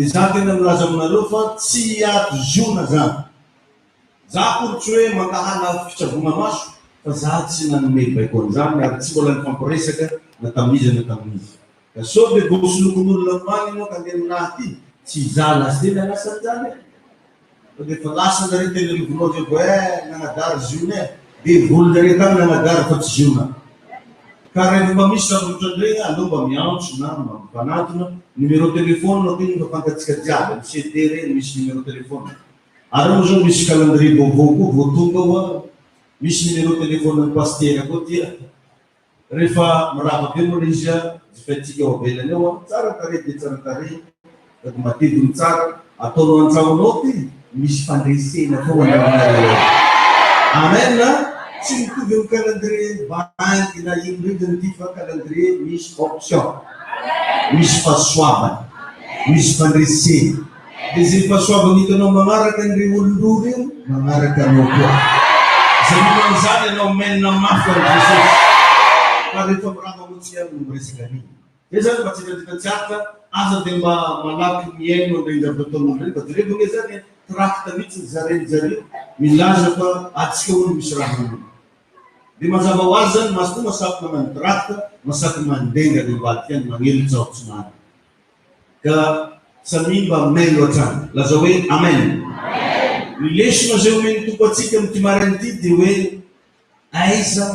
Dia za tena milaza aminareo fa tsy hiato zona zany. Za kory tsy hoe mankahana fitsaboana maso fa za tsy nanome baikony zany ary tsy mbola nifampiresaka na tamin'izy na tamin'izy. Ka sao le gosolokon'olona many ianao ka andeha aminahy ty tsy za lasy tena lasany zany. Fa dia fa lasa nareo tena rivonao zay vo nanadary ziona dia volonareo tany nanadary fa tsy ziona. Ka rehefa mba misy zavatra ndreny aleo mba miantso na mampanatona numéro téléphone no teny mifankatsika jiaby amin'ny CD reny misy numéro téléphone. Ary moa zao misy calendrier vaovao koa vao tonga hoa misy numéro téléphone ny paster koa tia. Rehefa miravaka eo moa izy jifaitsika eo avelany eo tsara tarehy dia tsara tarehy sady mateviny tsara ataonao an-tragnonao ty misy fandresena foana aminareo. Amen na tsy mitovy amin'ny calendrier banky na ino reny ty fa calendrier misy option, misy fahasoavana, misy fandresena. Dia zay fahasoavana hitanao magnaraka an'ireo olon-droa reo magnaraka anao koa. Zay man'izany ianao menina mafy amin'ny Jesosy. Fa rehefa mirava motsy ihany no miresaka an'iny. Dia zany mba tsy haritra aza dia mba malaky miaino amin'ireny zavatra ataon'olo reny. Fa jereo nge zany trakta mihitsy zareo milaza fa atsika olo misy raha olo. Dia mazava ho azy zany maso koa masaky manano trakta, masaky mandenga dia mbaty ihany magnelitsy ao tsimany. Ka samy mba mailo hatrany. Laza hoe amen. Ny lesona zay omeny tompo atsika amin'ny ty marainy ty dia hoe aiza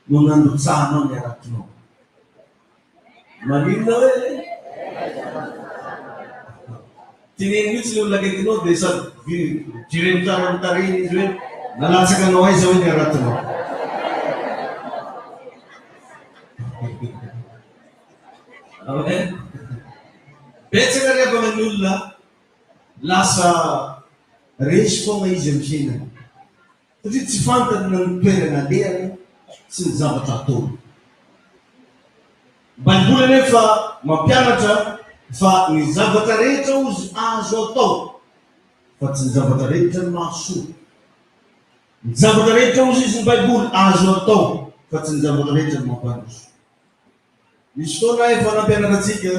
no nandotsahanao ny arakinao. Maninona hoe tineny mihitsy le olona akaikinao dia sady jireny tsara amin'ny tariny izy hoe nalatsaka anao aiza hoe ny arakinao. Amen. Betsaka rehefa ny olona lasa resy foana izy amin'ny fiainana. Satria tsy fantany na ny toerana alehany sy ny zavatra ataony. Baiboly anefa mampianatra fa ny zavatra rehetra ozy azo atao fa tsy ny zavatra rehetra ny mahasoa. Ny zavatra rehetra ozy izy ny baiboly azo atao fa tsy ny zavatra rehetra ny mampandroso. Misy foana efa nampianatra atsika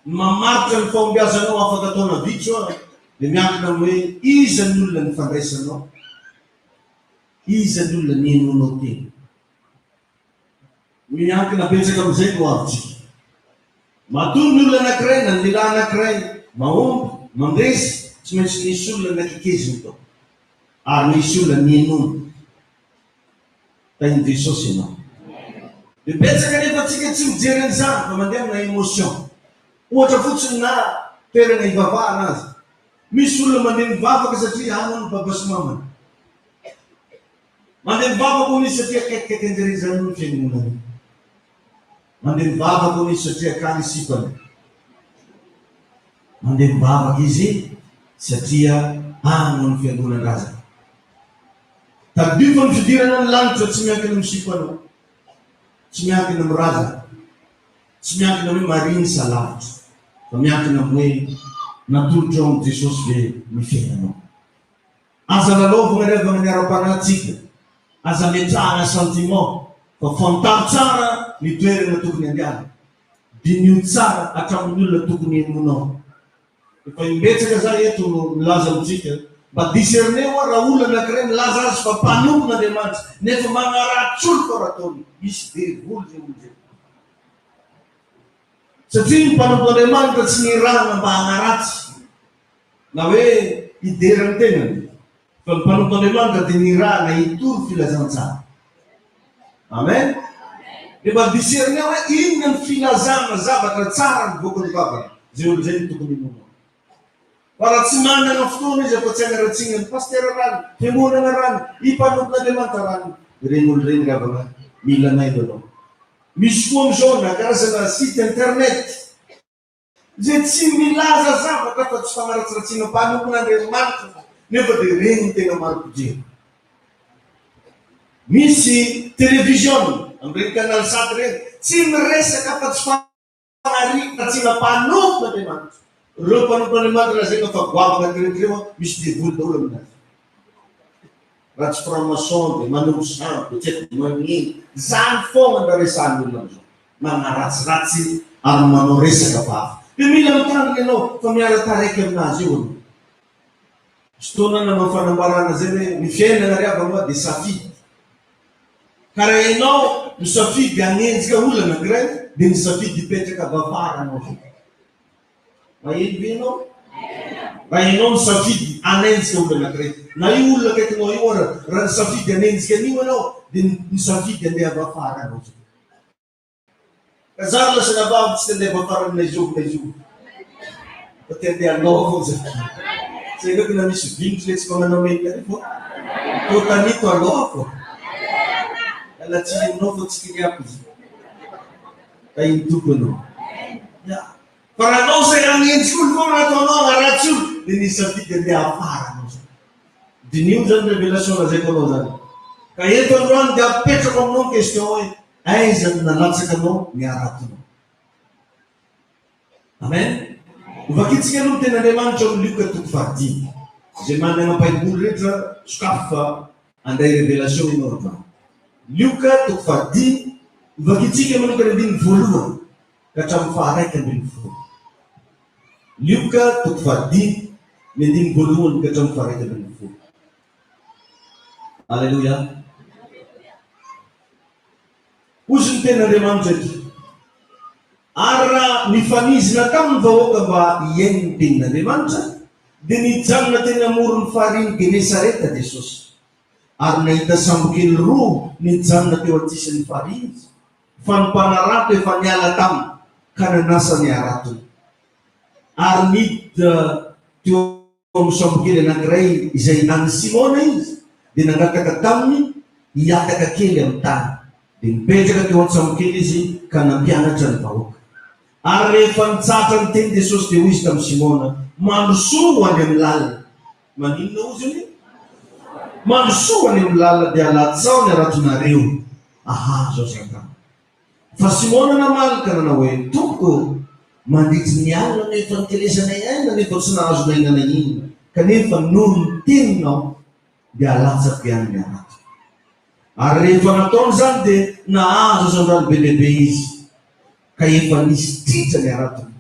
mamaritra ny fahombiazanao afaka ataona vitso dia miankina hoe iza ny olona ny fandraisanao, iza ny olona ny enonao teny. Miankina betsaka amin'izay no avitsika. Matoy ny olona anankiray na ny lehilahy anankiray mahomby mandresy tsy maintsy nisy olona nakikeziny tao ary nisy olona ny enono tain'i Jesosy ianao. Dia betsaka nefa atsika tsy mijery an'izany fa mandeha amina émotion. Ohatra fotsiny na toerana ivavahana azy. Misy olona mandeha mivavaka satria hanao ny baba sy mamany. Mandeha mivavaka ho nisy satria akaikikaiky anjare zany ny fiangonana. Mandeha mivavaka ho nisy satria akany sipany. Mandeha mivavaka izy satria hanao ny fiangonana-draza. Tadio fa ny fidirana ny lanitra tsy miankina amin'ny sipanao, tsy miankina amin'ny raza, tsy miankina hoe mariny sa lavitra, fa miankina amin'ny hoe natolotra ao amin'i Jesosy ve ny fiainanao. Aza lalaovana rehefa miara-panatsika, aza metrahana sentiment, fa fantaro tsara ny toerana tokony andiana, dinio tsara hatramin'ny olona tokony enonao. Efa imbetsaka za eto no milaza amintsika mba discerneo raha olona anankiray milaza azy fa mpanompon'Andriamanitra nefa magnaratsy olo fa raha ataony misy devoly zay olo zay. Satria ny mpanompon'Andriamanitra tsy nirahana mba hanaratsy na hoe hiderany tenany, fa ny mpanompon'Andriamanitra dia nirahana hitory filazantsara. Amen. Dia mba discerneo hoe inona ny filazana zavatra tsara ny voaka ny vavany zay olo zay ny tokony inono. Fa raha tsy manana fotoana izy afa tsy hanaratsina ny pastera rano, fiangonana rano, mpanompon'Andriamanitra rano, ireny olo reny ravana mila naino anao. Misy koa amin'izao na karazana site internet zay tsy milaza zavatra fa tsy fanaratsiratsiana mpanompon'Andriamanitra nefa dia reny ny tena maro-pijero. Misy télévision amin'ireny canal 7 reny tsy miresaka fa tsy fanaratsina mpanompon'Andriamanitra. Reo mpanompon'Andriamanitra lazaina fa goavana tiretireo misy devoly daholo aminazy. Raha tsy franc-maçon dia manompo santo, tsy haiko magnino, zany foana nda resan'ny olona am'izao. Manaratsiratsy ary manao resaka vava. Dia mila mitandrina ianao fa miara-taraiky aminazy eo anao. Fotoana nanao fanambarana zay hoe ny fiainana riavana dia safidy. Ka raha ianao misafidy hanenjika olona anankiray dia misafidy hipetraka vavara anao zay. Maheno be ianao? Raha ianao misafidy hanenjika olona anankiray, na io olona akaikinao io raha misafidy hanenjika an'io ianao dia misafidy handeha vavara anao zay. Ka zary lasa nabavy tsy handeha vavara aminay zio. Fa te handeha anao foa zay. Zay ndraiky na misy vinitry le tsy magnanao mety ary foa. Tô tanito aloha foa. Ala tsy inao fa tsy kiriako izy. Ka iny tomponao. Fa raha anao zay hanenjika olo foa raha ataonao haratsy olo, dia nisafidy handeha afara anao zay. Dinio zany révélation lazaiko anao zany. Ka eto androany dia apetrako aminao question hoe aiza no nalatsaka anao niaratonao. Amen. Vakitsika aloha ten'Andriamanitra amin'ny Luka 5:10. Zay manana am-Baiboly rehetra sokafo fa anday révélation ianao androany. Luka 5:10, vakitsika manomboka ny 1 ka hatramin'ny 9. Luka 5:10, ny 1 ka hatramin'ny 9. Alleluia. Ozy ny ten'Andriamanitra eto. Ary raha nifanizina tamin'ny vahoaka mba hiainy ny tenin'Andriamanitra, dia nijanona teny amoron'ny fariny Genesareta Jesosy. Ary nahita sambokely roa nijanona teo antsisin'ny fariny, fa ny mpanarato efa niala taminy ka nanasa ny aratony. Ary niditra teo amin'ny sambokely anankiray izay any Simona izy, dia nangataka taminy hiataka kely amin'ny tany. Dia nipetraka teo an-tsambokely izy ka nampianatra ny vahoaka. Ary rehefa nitsatra ny teny Jesosy dia hoy izy tamin'ny Simona, mandrosoa ho any amin'ny lalina. Maninona ozy io? Mandrosoa ho any amin'ny lalina dia alatsao ny aratonareo ahazo azy an-tany. Fa Simona namaly ka nanao hoe, tompoko, mandritry ny alina nefa nitelesanay aina nefa tsy nahazo nainana inona, kanefa noho ny teninao dia alatsako ihany ny arato. Ary rehefa nataony zany dia nahazo azy an-drano be lehibe izy, ka efa nisy tritra ny aratony.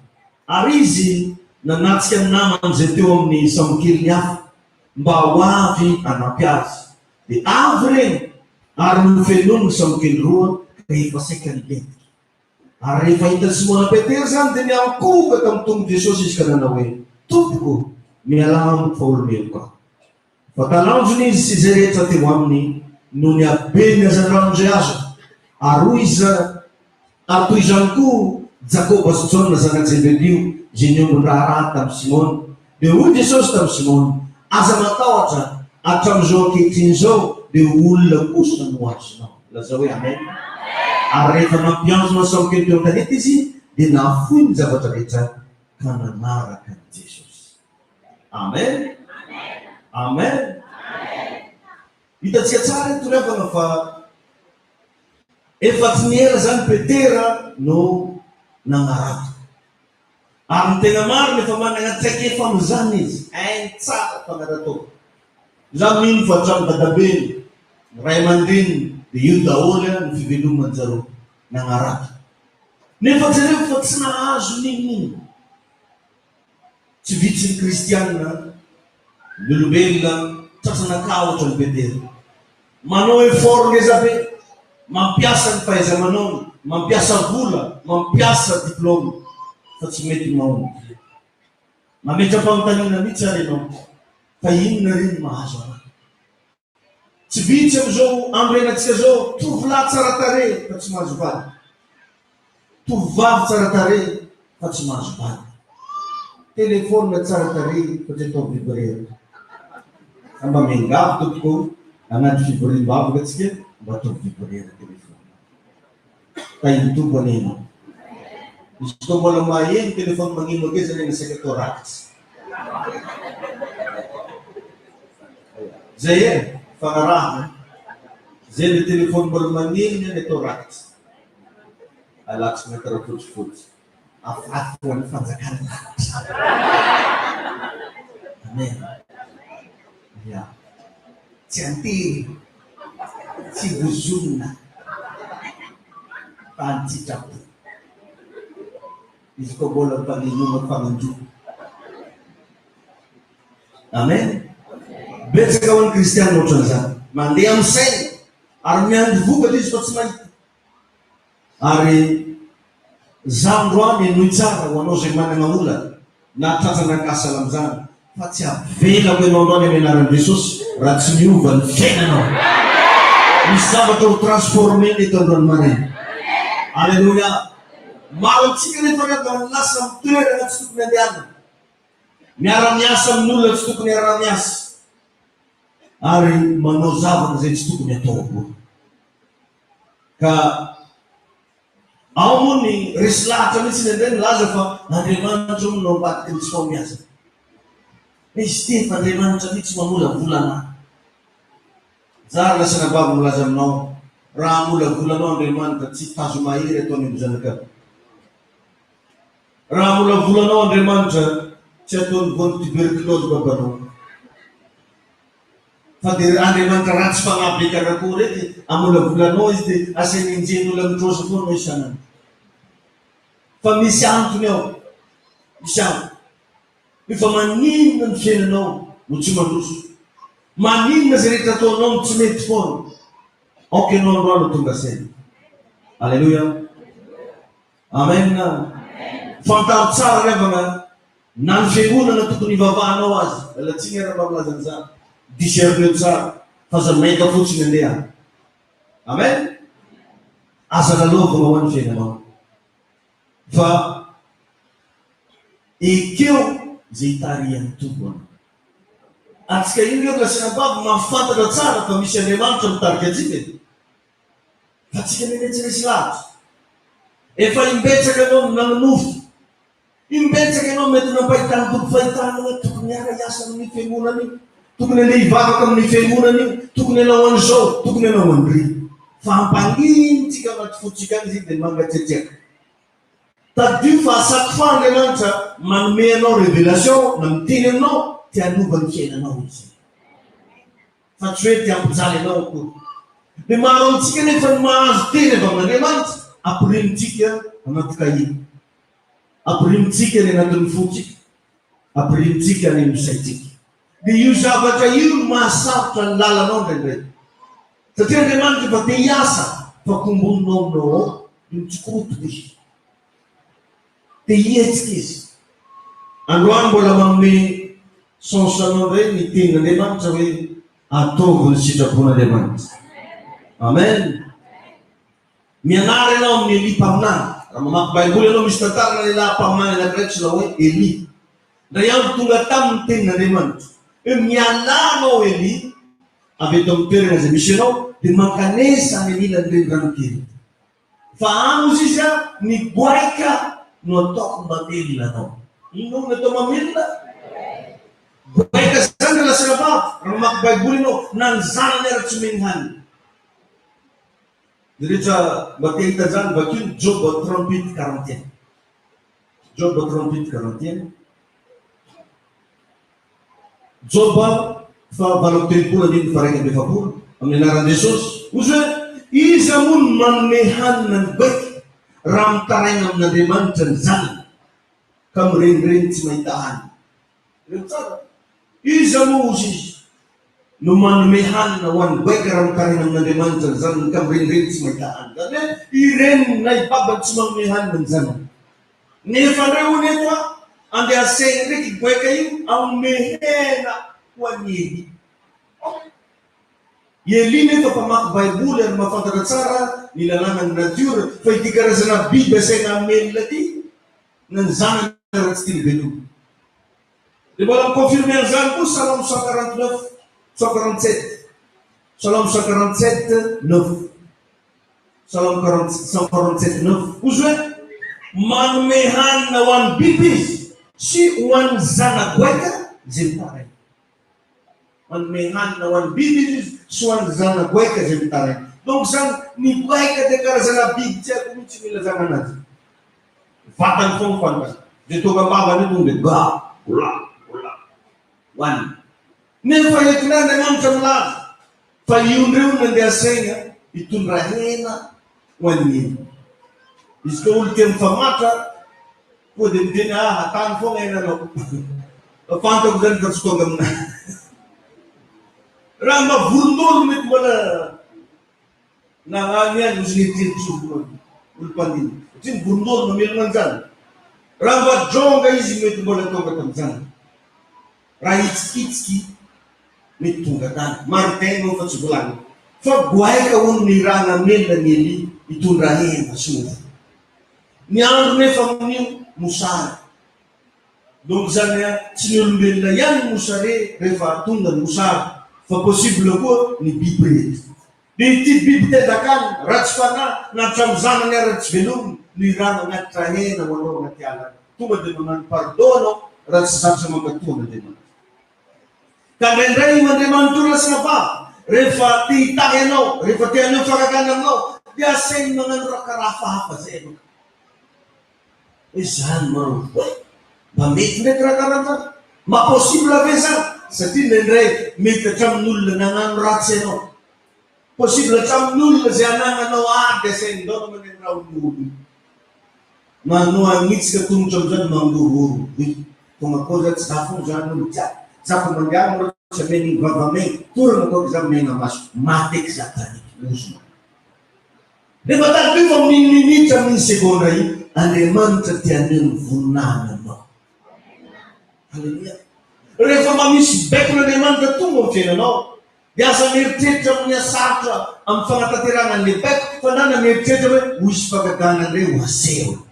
Ary izy nanatsika ny namany zay teo amin'ny sambokely hafa mba ho avy hanampy azy. Dia avy reny ary nofenomy ny sambokely roa ka efa saika nilentika. Ary rehefa hita Simona Petera zany dia niankoka tamin'ny tongo Jesosy izy ka nanao hoe, tompoko, mialamo fa olombeloko aho. Fa talanjony izy sy zay rehetra teo aminy no niabeny azy andranondray azo. Ary hoy izy ary toy izany koa Jakoba sy Jona zanaka Zebedeo izay niombon-draharaha tamin'ny Simona. Dia hoy Jesosy tamin'ny Simona, aza matahotra hatramin'izao ankehitriny izao dia olona kosa no azonao. Lazao hoe amen. Ary rehefa nampianjona sambokely teo an-tanety izy dia nafoy ny zavatra rehetra ka nanaraka ny Jesosy. Amen. Amen. Hitantsika tsara eto revana fa efa-tsy niera zany Petera no nanarato. Ary ny tena marina efa manana traikefa amin'izany izy, hainy tsara fanarato. Za mino fa hatramin'ny dadabeny, ny ray aman-dreniny, dia io daholo ny fivelomany-jareo nanarato. Nefa jareo fa tsy nahazo ninino. Tsy vitsy ny kristianina, ny olombelona tratranakà ohatra ny Petera. Manao effort ngeza be, mampiasa ny fahaiza-manao, mampiasa vola, mampiasa diplôme, fa tsy mety maomby. Mametra-panontaniana mihitsy ary ianao, fa inona reny mahazo anahy? Tsy vitsy amin'izao andro iainantsika zao, tovolahy tsara tarehy fa tsy mahazo vady, tovovavy tsara tarehy fa tsy mahazo vady, telefônina tsara tarehy fa tsy atao vibrera. Mba miangavy tompoko anaty fivorim-bavaka atsika mba atao vibrera telefôna. Ka iny tompo anena. Izy koa mbola maheno telefôny magnino akeza nena saika atao rakitsy. Zay fagnarahana. Zay le telefôny mbola magnino nena atao rakitsy. Alatsy metara fotsifotsy. Afaty ho an'ny fanjakana rakitsy. Amen. Ya. Tsy antery, tsy vozonina, fa antsitrapo. izy koa mbola mpanenoma fagnanjo. Amen. Betsaka ho an'ny kristiana ohatran'izany mandeha amin'ny saina ary miandry vokatra izy fa tsy mahita. Ary za androany nohy tsara ho anao zay manana olana na tratranakasala amin'izany fa tsy avelako ianao androany amin'ny anaran'i Jesosy raha tsy miova ny fiainanao. Misy zavatra ho transformé eto androany maraina. Alleluia. Maro antsika nefa rehefa lasa amin'ny toerana tsy tokony andehanana, miara-miasa amin'olona tsy tokony miara-miasa, ary manao zavatra zay tsy tokony atao koa. Ka ao moa ny resy lahatra mihitsy indray nilaza fa Andriamanitra moa no ambadiky ny tsy fahombiazana. Izy ty fa Andriamanitra mihitsy mamolavolana. Zara lasa nababo milaza aminao, raha molavolanao Andriamanitra tsy tazo mahery ataony amin'ny zanakao. Raha molavolanao Andriamanitra tsy ataony voany tuberculose babanao. Fa dia Andriamanitra raha tsy fagnaby karakory reky amolavolanao izy dia asany injen'olona mitrosy foana isanandro. Fa misy antony ao, misy antony. Efa maninona ny fiainanao no tsy mandroso, maninona zay rehetra ataonao no tsy mety foana. Aoka ianao androany tonga saina. Alleluia. Amen. Fantaro tsara revana na ny fiangonana tokony ivavahanao azy. Alatsiny raha mamlaza an'izany. Discerneo tsara fa za maika fotsiny andeha. Amen. Asa lalovana ho an'ny fiainanao. Fa ekeo zay hitarian'ny tompony. Atsika iny reo lasinababo mahafantatra tsara fa misy Andriamanitra mitarika atsika. Fa tsika nenetsy lahatra. Efa imbetsaka ianao nanonofo. Imbetsaka ianao mety nampahitany tompy fahitana hoe tokony hiara-iasa amin'ny fiangonana io. Tokony andeha hivavaka amin'ny fiangonana io. Tokony hanao an'izao, tokony hanao an'ry. Fa ampanintsika anaty fotsika izy dia mangatsiatsiaka. Tadio fa chaque fois Andriamanitra manome anao révélation na miteny aminao ty hanova ny fiainanao izy. Fa tsy hoe ty ampijaly anao akory. Dia maro amintsika nefa ny mahazo teny avy amin'Andriamanitra ampirimitsika anaty kahie. Ampirimitsika ny anatin'ny fotsika. Ampirimitsika ny misaitsika. Dia io zavatra io mahasarotra ny lalanao ndraindray. Satria Andriamanitra efa te hiasa fa komboninao aminao ao io mitsikorotoka izy. Te hietsika izy. Androany mbola manome sensanao indray ny tenin'Andriamanitra hoe ataovy ny sitrapon'Andriamanitra. Amen. Mianara ianao amin'ny Eli mpaminany. Raha mamaky Baiboly ianao misy tantarana lehilahy mpaminany anankiray tsy hoe Eli. Ndray andro tonga tamin'ny tenin'Andriamanitra. Hoe mialanao Eli avy eto amin'ny toerana izay misy ianao dia mankanesa ny Elina ny rano-kely. Fa amos izy ny boaika no ataoko mamelona anao. Ino no atao mamelona? Boaika zany lasa rababo. Raha mamaky Baiboly ianao na ny zanany ara tsy omeny haniny. Dia rehetra mba te hita zany vakio Job 38:41. Job 38:41. Job fa 7:30 faraika amby 7 amin'ny anaran'i Jesosy. Ozy hoe iza moa no manome hanina ny boaika raha mitaraina amin'Andriamanitra ny zanany ka mirenireny tsy mahita hanina. Reo tsara. Iza moa ozy izy no manome hanina ho an'ny boaika raha mitaraina amin'Andriamanitra ny zanany ka mirenireny tsy mahita hanina. Zany hoe ireny na ibabany tsy manome hanina ny zanany. Nefa reo nefa andeha asaina ndraiky boaika io anome hena ho an'ny Eli nefa mpamaky Baiboly ary mahafantatra tsara ny lalàna ny natiora fa ity karazana biby asaina amelona ty na ny zanany raha tsy tia velona. Dia mbola mikonfirme an'izany koa Salamo 149, 147. Salamo 147:9. Salamo 147:9. Ozy hoe manome hanina ho an'ny biby izy sy ho an'ny zana-boaika zay mitaraina. Manome hanina ho an'ny biby izy sy ho an'ny zana-boaika zay mitaraina. Donc zany ny boaika dia karazana biby tsy haiko mihitsy mila zananazy. Vatany foana fantany. Dia tonga ambavany io tonga dia ga, ola, hoaniny. Nefa entin'Andriamanitra milaza fa io-ndreo no andeha asaina hitondra hena ho an'ny Eli. Izy ka olo tia mifamatra Pwede din hatan po ngayon ano. Pantog din ka sa kong na. Rama bundol mit mo na nganyan usinitin subon. Ulpandin. Sin bundol na milman dyan. Rama jong ka isimit mo na itong katamsan. Raitskitski mit tunggatan. Martin mo fatsubulan. Fagway ka un nirana mil na nili itunrahin asunod. Niyang may family musar. Donc niya sinulbil na yan musari refa tunggal musar. Fa posible ko ni bibrit. Di bibte dakan ratspana na chamzana nga ratsbilum ni rana nga trahe na walo nga tiyalan. Tunggal din naman pardono ratsasap sa mga tunggal din naman. Kagandray man tulas na pa. Refa titaheno, refa tiyano fakaganam no. Diyasen mga rakarafa pa sa eno. Isan mo. Bamit na trakarata. Maposible besa. Sa tinenre, may kacham nul na nga ratseno. Posible kacham nul na siya na ano desen doon naman yung raw nul. Manuang ngits ka tumcham dyan manggururu. Kung ako dyan sa kong dyan nul dyan. Sa kumangyang mo sa mening government, turang ako sa mga mas matik sa tanik. Di ba tayo mo minimit sa mga sekunday, aleman sa tiyanin vunanan mo. Hallelujah. Refa mamis beklo naman ka tungo kina no. Biasa mirtit sa mga sakra ang pangatirangan ni bek panana mirtit sa wis pagkakanan re waseo.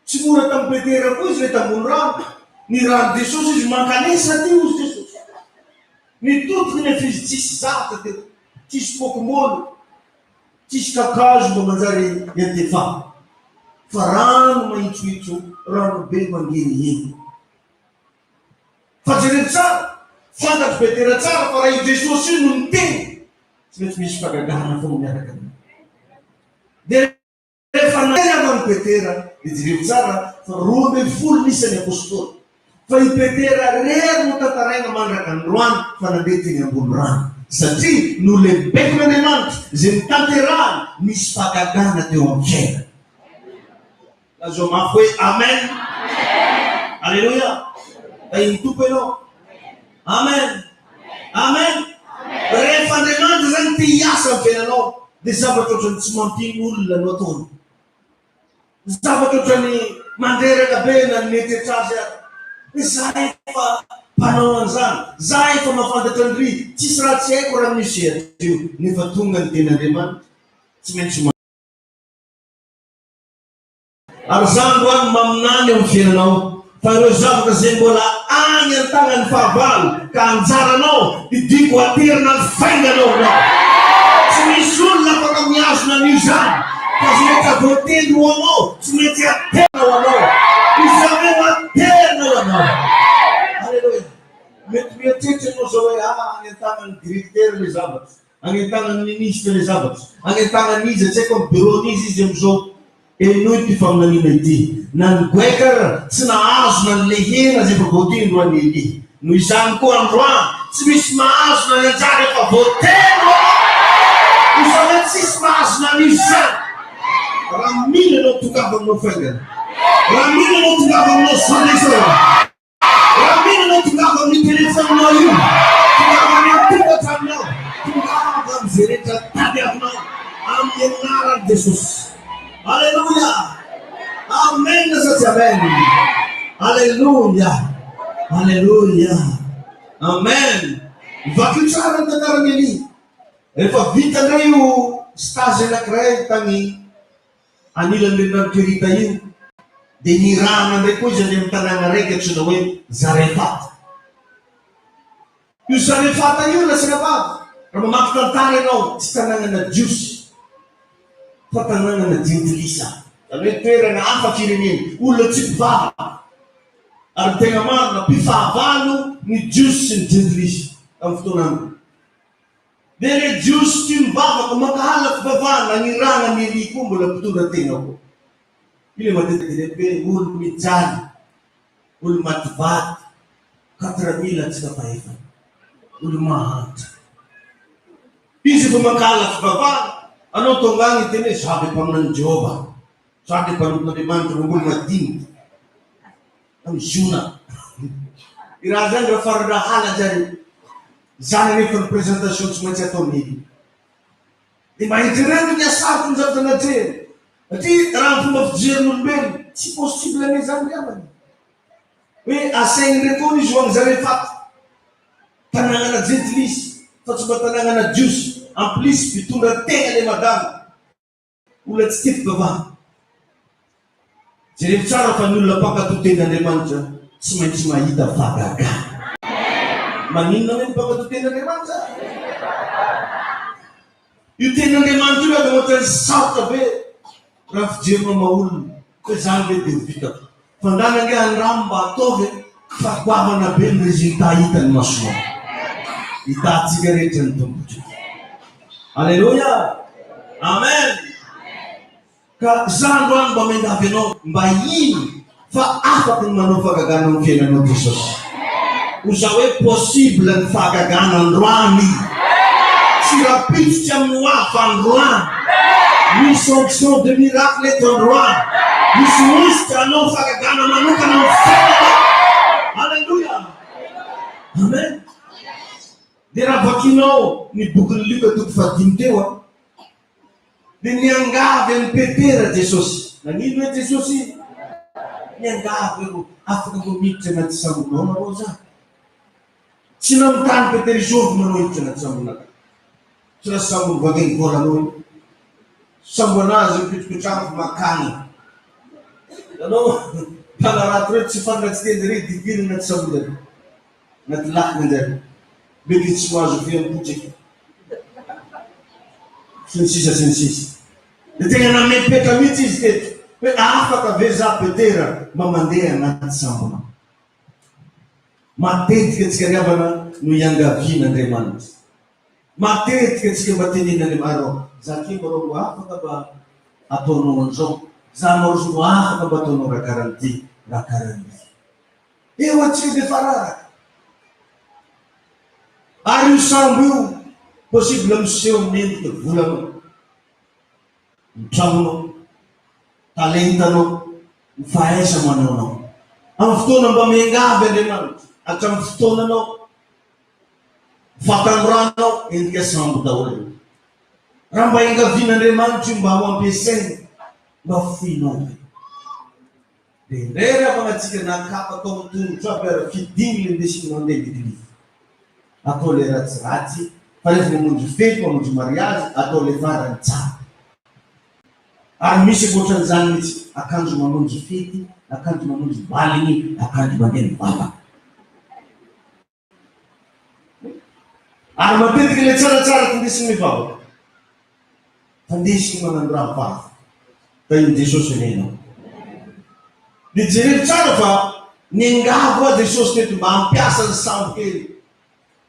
Siguro tang petera ko isle tamunra ni ran de sosis makanesa ti us de sos. Ni tut ne fisis zata de tis pokmon. Tis kakaj mo manzari yente fa. Faran ma intuitu ran be mangiri. Fazirin tsara, fatat betera tsara para yung Jesus yun nunting. Sinasmis pagagahan po niya na kami. Derefa na yung betera, itirim tsara, farume full nisa ni apostol. Fay betera, rea mo tataray naman rakan ruan, fanaditin yung bunran. Sa ti, nulebek na naman, zintantiran, mispagagahan at yung kera. Lazo mafwe, amen? Hallelujah. Ay itu pero. Amen. Amen. Refa naman dyan tiyasan pinano. Di sabato dyan simantingul na noton. Sabato dyan ni Mandera gabi na nititasya. Zay pa panongan san. Zay pa mafagdatandri. Cisrat siya kurang nisya. Ni fatungan tinariman. Simen Arzangwan mamnan yung pinano. Pangusap ka simbola ang yung tangan fabal kaanzara no di kuatir ng fengano no sumisul na pakamyas na nisan kasi nagkabutin mo no sumitya tena wano isame wa tena wano hallelujah mitmiyatitin mo sa waya ang yung tangan griter ni sabat ang yung tangan minister ni sabat ang yung tangan nisa sekong bironisis yung so enoiti fam na niniti nan gwekar sinaas nan lehin na si pagotin ruan nili nuisan ko ang ruan simismaas na nanjari pagotin ruan usamet sismaas na nisan ramile no tukabang no fengan ramile no tukabang no soniso ramile no tukabang ni telefon no yu tukabang ni tukabang no tukabang zirita tabiak no am yenaran Jesus. Hallelujah. Amen na sa amen. Hallelujah. Hallelujah. Amen. Vakicharan na naramili. Efa vita na yung stase na kraya tangi anilan din ng kirita yun. Deniraman rin po siya yung tanang rekat siya nawin Zarefat. Yung Zarefat yun na sinabat. Ramamaktan no, tanang na Diyos. Patangan na jintilisa. Ano yung pera na apa kirinin, ulat si Baba. Ang tengamar na pifavalo ni Diyos yung jintilisa. Ang futunan. Dere Diyos yung Baba, kung makahalap baba, nangirangan nilikom, wala putunan tingnan ko. Pili matitinepe, ul mitsan, ul matvat, katramilan sa kapaipan, ul mahat. Isip mo makahalap baba, ano tunggang itini? Sabi pa ng Jehovah. Sady mpanompon'Andriamanitra ongolo madinika amin'ny zona. I raha zany raha fararahala zany zany rehefa ny présentation tsy maintsy ataon'iny. Dia mahitsy reto ny asaroko ny zavatra-najery. Satria raha ny fomba fijerin'olombelo tsy possible ane zany amany. Hoe asainy reto izy ho amin'izareo faty. Tanànana gentilisy fa tsy mba tanànana jiosy. En plus mitondra tegna le madama. Olona tsy tiako bavana. Jereo tsara fa ny olona mpankatoten'Andriamanitra tsy maintsy mahita fahagagana. Maninona hoe ny mpankatoten'Andriamanitra? Io ten'Andriamanitra io avy ohatrany sarotra be raha fijerinao maolona hoe zany hoe dia vitako. Fandana ange any rano mba ataovy fa goavana be ny résultat hitany masonao. Hitantsika rehetra ny tombotry. Alleluia. Amen. Ka zany roany mba mendavy anao mba iny fa afaky ny manao fahagagana amin'ny fiainanao Jesosy. Oza hoe possible ny fahagagana androany. Tsy rapiditsy amin'ny hoafa androany. Misy onction de miracle eto androany. Misy anao fahagagana manokana amin'ny fiainanao. Alleluia. Amen. Dia raha vakinao ny bokin'ny Luka toko fahadimy teo dia niangavy amin'ny Petera Jesosy. Nanino hoe Jesosy? Niangavy hoe afaka mbo miditra anaty sambonao nareo zany. Tsy namitany Petera isovy manao hiditra anaty sambonao. Tsy raha sambony vageny volanao. Sambonazy mipitropitrano makany. Anao mpanarato reto tsy fantatsy teny re divirina anaty sambonao. Anaty lakina anjary. Mety tsy mahazo fiampotsy. Sy ny sisa sy ny sisa. Dia tegna namepetra mihitsy izy teto. Hoe afaka ve za Petera mba mandeha anaty sambonao. Matetika antsika riavana no iangavian'Andriamanitra. Matetika antsika mba tenen'Andriamanitra. Zakeo marao mbo afaka mba ataonao an'izao. Za marao mbo afaka mba ataonao raha karan'ity, raha karan'ity. Eo antsika dia fararaka. Ary io sambo io possible miseho amin'endrika volanao, ny tramonao, talentanao, ny fahaiza manaonao. Amin'ny fotoana mba miangavy Andriamanitra, hatramin'ny fotoananao, fatandranao endrika sambo daholo. Raha mba iangavian'Andriamanitra io mba ho ampiasaina, mba foinao. Dia indray raha manatsika nakapa atao mitongotro aby ary fidiny le ndesinao andeha l'Église. Atao le ratsiratsy, fa rehefa mamonjy fety, mamonjy mariazy, atao le farany tsara. Ary misy ohatran'izany mihitsy, akanjo mamonjy fety, akanjo mamonjy baligny, akanjo mandeha mivavaka. Ary matetika le tsaratsara tindesiny mivavaka. Tandesiny manano raha vava. Fa iny Jesosy nenao. Dia jereo tsara fa niangavo a Jesosy teto mba hampiasa ny sambo kely.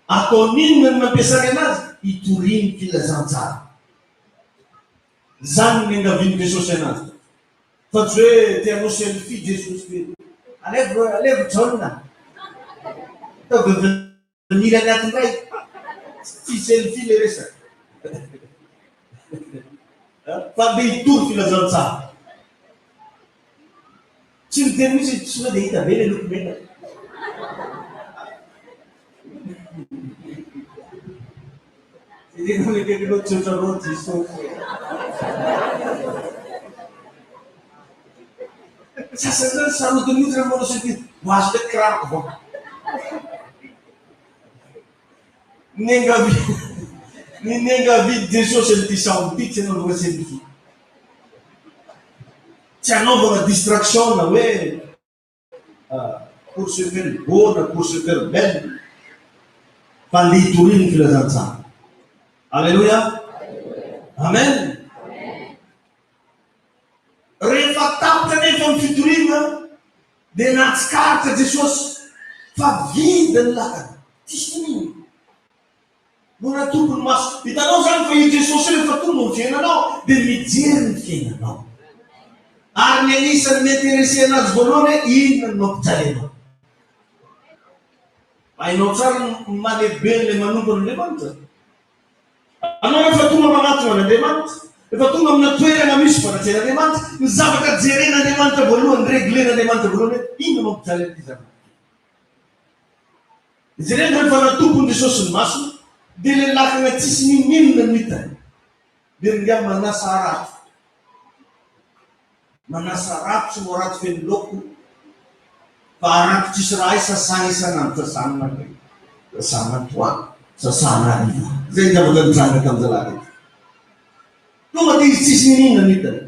Ataon'inona ny mampiasany anazy? Itoriny filazantsara. Zany ny angaviany Jesosy anazy. Fa tsy hoe tianao selfie Jesosy. Alevo jauna. Mila anatin'ray. Tsy selfie le resaka. Fa dia hitory filazantsara. Tsy miteny misy tsy hoe dia hita be le lokomena. Ele não me quebrou de outra disso. Sacerdote sabe que muito irmão no sentido, mas de craco. Ninguém gavi Jesús ele disse ao pitch não vai ser difícil. Tinha nova distração não é? Por se ver boa, por se ver bem, para liturgia filosofia. Aleluia. Amen. Rehefa tapitra nefa ny fitorina dia nahatsikaritra Jesosy fa vida ny lakana. Tsisy nino. No natombo ny maso. Hitanao zany fa io Jesosy rehefa tombo ny fiainanao dia mijery ny fiainanao. Ary ny anisan'ny miinteresse anazy voalohany inona no mampijalenao. Hainao tsara ny malehibe le manompo an'Andriamanitra. Anao rehefa tonga manatona an'Andriamanitra Efa tonga amina toerana misy fanatrehan'Andriamanitra, ny zavatra jeren'Andriamanitra voalohany, reglen'Andriamanitra voalohany, ino mampijaly an'ity zavatra. Jerena rehefa natompony Jesosy ny masona, dia le lakana tsisy ninona mitany. Dia ringa manasa arato. Manasa arato sy morato feno loko. Fa arato tsisy raha ay sasana isanandro, sasana mandrainy, sasana antoany, sasana hariva. Zay ny zavatra nitrangaka amin'izalahy ity. Tonga dia izy tsisy ninona mitany.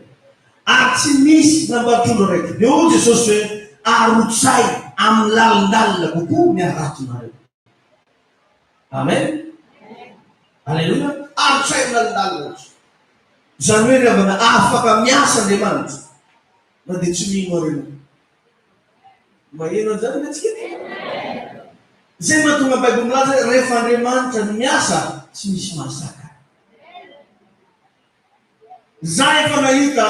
Ary tsy misy nambatrondro raiky. Dia hoy Jesosy hoe arotsay amin'ny lalindalina kokoa ny aratonareo. Amen. Alleluia. Arotsay amin'ny lalindalina. Zany hoe ravana afaka miasa Andriamanitra. Na dia tsy mino areo. Maheno an'izany antsika. Zay mahatonga Baiboly milaza rehefa Andriamanitra no miasa, tsy misy masaka. Za efa nahita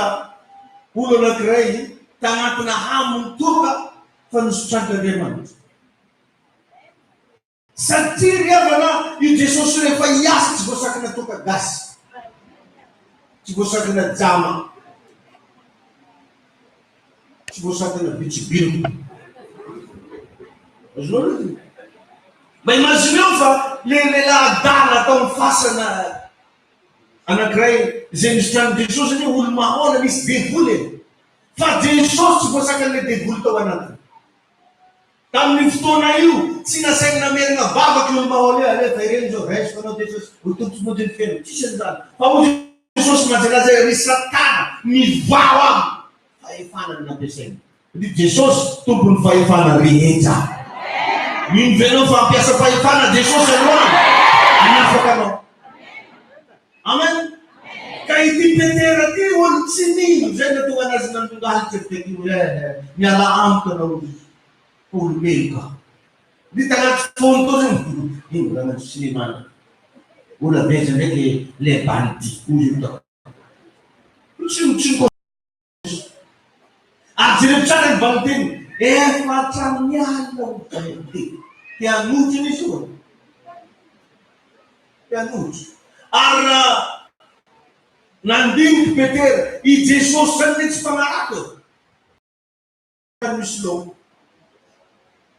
olo anankiray tagnatina hamony toka fa nisotran'Andriamanitra. Satria riavana io Jesosy rehefa hiasa tsy voasakina toka gasy, tsy voasakina jama, tsy voasakina bitsibilo. Azonao ma imagineo fa le lehilahy atao mifasana anankiray zay nisotran'i Jesosy satria olo mahona misy devoly. Fa Jesosy tsy voasakan'le devoly tao anatiny. Tamin'ny fotoana io, tsy nasainy namerina vavaky olo mahona alefa ireny zao resy fanao Jesosy ototsy mody ny feno. Tsisy an'izany. Fa ho Jesosy manjanaza ry Satana mivao aminy fahefana ny nampiasainy. Jesosy tompony fahefana rehetra. Minvenao fampiasa fahefana Jesosy aloha anafaka anao. Amen. Ka ity Petera ty olo tsy nino zay natonga anazy nanongaly teteky miala amiko anao olombelo. Ny tagnaty fono to zany ino raha nato sinemana. Ola betra ndraiky le bandi ozy tao. Tsy ary tsara ny valinteny efa hatramin'ny alina olombelo. Pianotra izy io. Pianotra. Ary nandiniky Petera i Jesosy zany tsy fanaraka. Tany misy loko.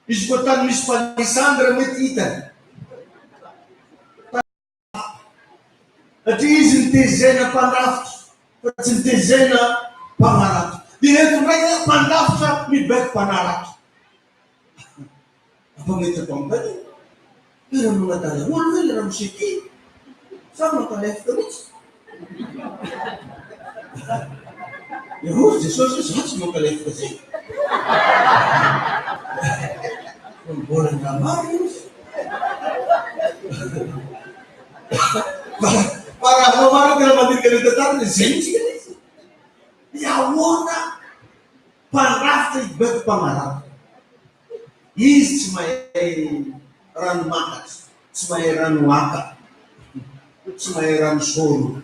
Izy koa tany misy palisandra mety hitany. Satria izy nitezena mpandrafitra fa tsy nitezena mpanaratra. Dia eto ndray mpandrafitra mibaiko mpanaratra. Apa mety atao amin'izany? Io raha manadala olo hoe le raha mosety. Sa mampalefika mihitsy. Hoy Jesosy za tsy mampalefika zay. Mbola ngamary izy. Para mamaro ka na mandirika ny tatary zay mihitsy ka izy. Yahoana mpandrafitra hibaiko mpanaratra. Izy tsy mahay rano makatra, tsy mahay rano aka, tsy mahay rano soro.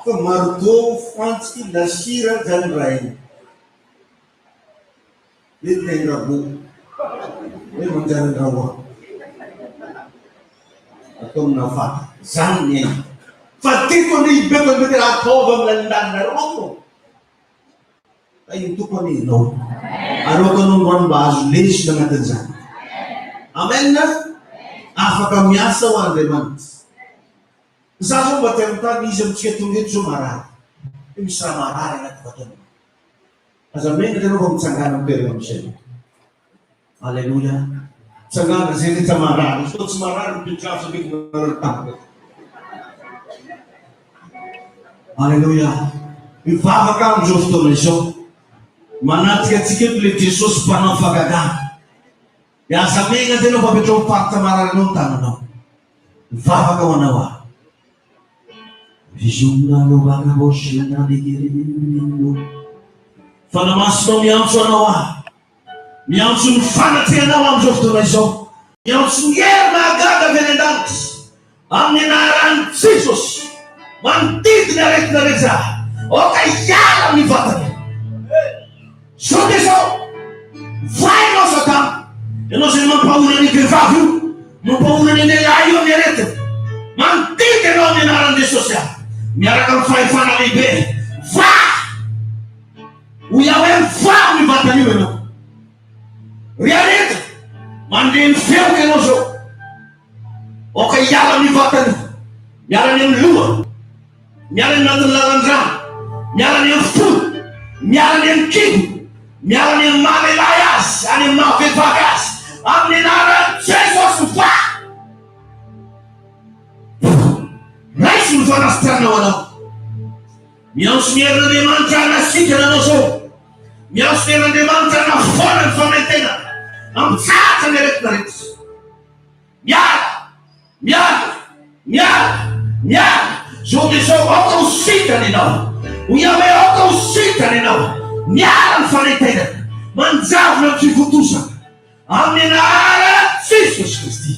Fa marteau, fantsiky, lasira, zany raha iny. Io tegna rabo. Io manjary raha. Atao amina fata. Zany ny ainy. Fa tiko ny ibeko ny bety raha atao amin'ny lalindalina rao. Io tokony inao. Aroko anao rano mba azo lesy anatin'izany. Amen. Afaka miasa ho Andriamanitra. Za zao mba tianotany izy amintsika tonga eto zao marary. Misy raha marary anaty vatana. Aza menaka anao fa mitsangana mitoerana amin'izay. Alleluia. Mitsangana zay rehetra marary. Izy koa tsy marary mipetrafo sa mety marary tampoka. Alleluia. Mivavaka amin'izao fotoana izao. Manatika atsika eto le Jesosy mpanao fahagagana. Miasa megna tena fa petrao faritra marary anao ny tananao. Mivavaka ho anao aho. Vizona lovaka bosina dikirinino. Fanamasinao miantso anao aho. Miantso ny fanatrehanao amin'izao fotoana izao. Miantso ny hery mahagaga avy any an-danitra. Amin'ny anaran'i Jesosy. Manodidina aretina rehetra. Oka hiala amin'ny vatany. Sao dia sao? Vainao Satana. Ianao zay mampahona ny vehivavy io, mampahona ny lehilahy io amin'ny aretina. Mihidy anao amin'ny anaran'i Jesosy aho. Miaraka amin'ny fahefana lehibe. Va! Ho iaho hoe va amin'ny vatana io ianao. Rehetra mandeha miveoka ianao zao. Oka hiala amin'ny vatana. Miala any amin'ny loha. Miala any anatin'ny lalan-drano. Miala any amin'ny folo. Miala any amin'ny kibo. Miala any amin'ny mahalelahy azy. Any amin'ny mahavehivavy azy. Amin'ny anaran'i Jesosy va! Raisy ny fanasitranao anao. Mianso ny herin'Andriamanitra hanasikana anao zao. Mianso ny herin'Andriamanitra hanafona ny famaitena. Amintsatra ny aretina rehetra. Miala. Zao dia zao aoka ho sitany ianao. Ho iaho hoe aoka ho sitany ianao. Miala ny fanaitena. Manjavona ny fivotosana. Amin'ny anaran'i Jesosy Kristy.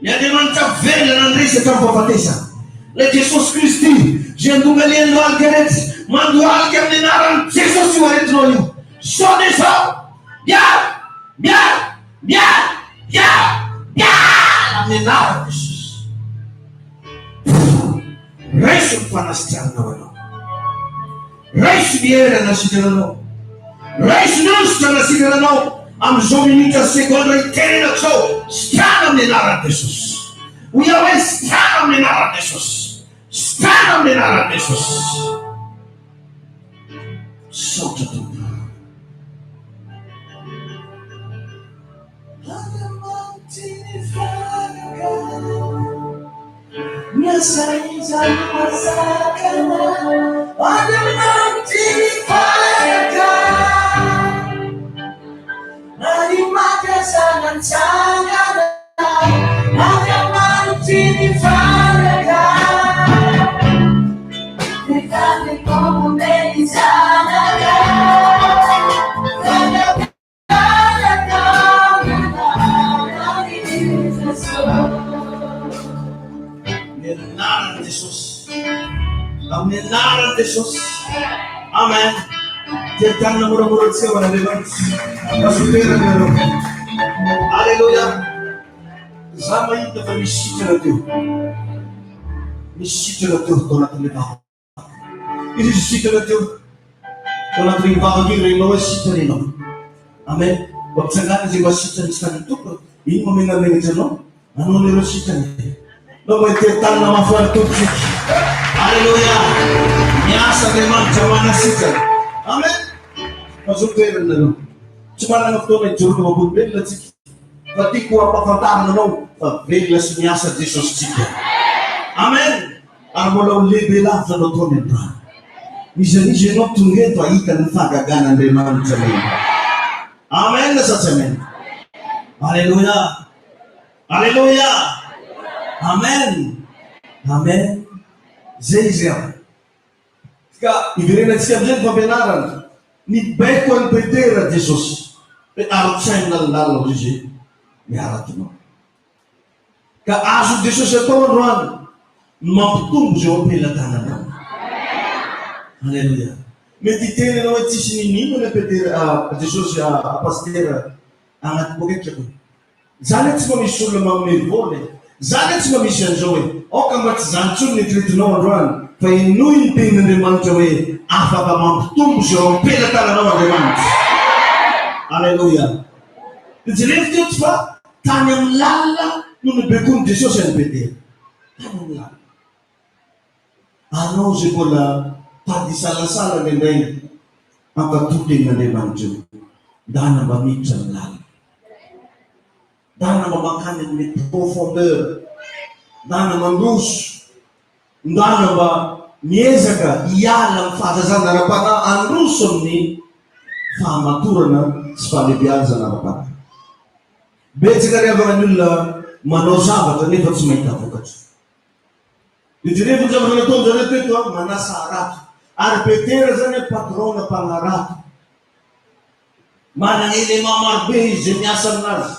Ny Andriamanitra velona ny resaka mifahafatesana. Le Jesosy Kristy zay andonga liany lohalika rehetra. Mandohalika amin'ny anaran'i Jesosy io aretinao io. Sao dia sao. Miala amin'ny anaran'i Jesosy. Raiso ny fanasitranao anao. Raiso ny hery anasitranao. Raiso ny onsitra anasitranao. Amin'izao minitra sekonda itenenako zao. Sitrana amin'ny anaran'i Jesosy. Ho iaho hoe sitrana amin'ny anaran'i Jesosy. Sitrana amin'ny anaran'i Jesosy. Saotra tompo. Miasa izany masakana. Andriamanitra nifanaka. Nani makasana ntsangana. Andriamanitra nifanaka. Vehivavy como melizanaka. Amin'ny anaran'i Jesosy. Amen. Dia tanana moramora-tsika ho an'Andriamanitra. Masoterana ianao. Alleluia. Za mahita fa misy sitrana teo. Misy sitrana teo tao anatin'ilay vavaka. Misy sitrana teo tao anatin'ilay vavaka io renao hoe sitrana ianao. Amen. Mampitsangana zay mahasitrana misy tany tompony. Iny mamenamenatra anao. Anao an'ireo sitrana. Nao mahita tanana mafana tompotsika. Alleluia. Miasa Andriamanitra manasitrana. Amen. Mazotoerana anao. Tsy manana fotoana hijoroka mampolombelona tsika. Fa tiako hampafantarina anao fa velona sy miasa Jesosy tsika. Amen. Ary mbola ho lehibe lavitra anao taony Androany. Izy ianao tongeto ahita ny fahagagan'Andriamanitra mena. Amen sa tsy amen. Alleluia. Alleluia. Amen. Amen. Zay izy aho. Ka iverenantsika amin'izay ny fampianarana. Nibaiko an'i Petera Jesosy. Hoe aro-tsainy lalandalina izy miarakinao. Ka azo Jesosy atao androany no mampitombo zay ampelantananao. Alleluia. Mety hiteny anao hoe tsisy ninino le Petera Jesosy apastera agnaty poketrako. Zany tsy mba misy olona mamely vola. Zany tsy mba misy an'izao hoe aoka mba tsy zany tsony ny tretinao androany. Fa inoy ny tenin'Andriamanitra hoe afaka mampitombo zay ampelantananao Andriamanitra. Alleluia. Jerevy teo tsy fa tany amin'ny lalina no nibaikony Jesosy an'i Petera. Tany amin'ny lalina. Anao zay mbola tady salasala indray ampatoten'Andriamanitra io. Dana mba miditra amin'ny lalina. Dana mba mankany amin'ny profondeur. Dana mandroso. Dana mba miezaka hiala amin'ny fahazazana ara-panahy androso amin'ny fahamatorana sy fahalebiazana ara-panahy. Betsaka riavana ny olona manao zavatra nefa tsy mahita vokatra. Ijerevy ny zavatra nataony zareo teto manasa arato. Ary Petera zany patrona mpanarato. Manana élément marobe izy zay miasa aminazy.